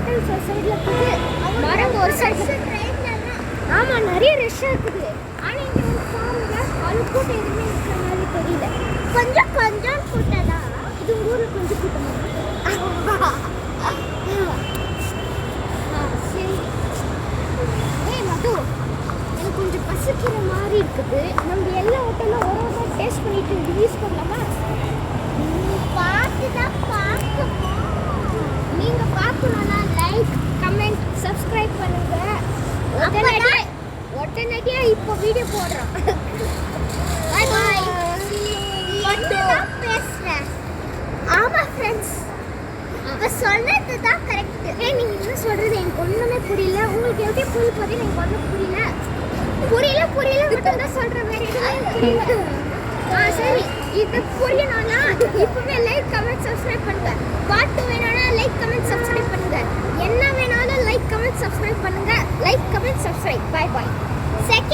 Hotels ஒரு சைடில் இருக்குது, மரம் ஒரு சைடில். ஆமாம், நிறைய ரஷ்ஷாக இருக்குது. ஆனால் இங்கே வந்து பாருங்க, அது கூட்டம் எதுவுமே இருக்கிற மாதிரி தெரியல. கொஞ்சம் கொஞ்சம் கூட்டம் தான். இது உங்கள் ஊரில் கொஞ்சம் கூட்டமாக சரி. மது, எனக்கு கொஞ்சம் பசிக்கிற மாதிரி இருக்குது. நம்ம எல்லா ஹோட்டலும் ஒரு டேஸ்ட் பண்ணிட்டு ரிலீஸ் பண்ணலாமா? பார்த்து தான் பார்க்கணும். நீங்கள் பார்க்கணுன்னா லைக், கமெண்ட், சப்ஸ்கிரைப் பண்ணுங்க. உடனடியாக இப்போ வீடியோ போடுறோம். பாய் பாய். மட்டும் பேசுகிறேன். ஆமாம் ஃப்ரெண்ட்ஸ், இப்போ சொல்கிறது தான் கரெக்டு. நீங்கள் என்ன சொல்கிறது எனக்கு ஒன்றுமே புரியல. உங்களுக்கு எப்படி புரிய போது எனக்கு ஒன்றும் புரியல மட்டும் தான் சொல்கிற மாதிரி புரியல. சரி, இது புரியணும்னா இப்போவே லைக், கமெண்ட், சப்ஸ்கிரைப் பண்ணுங்க. பார்த்து வேணும்னா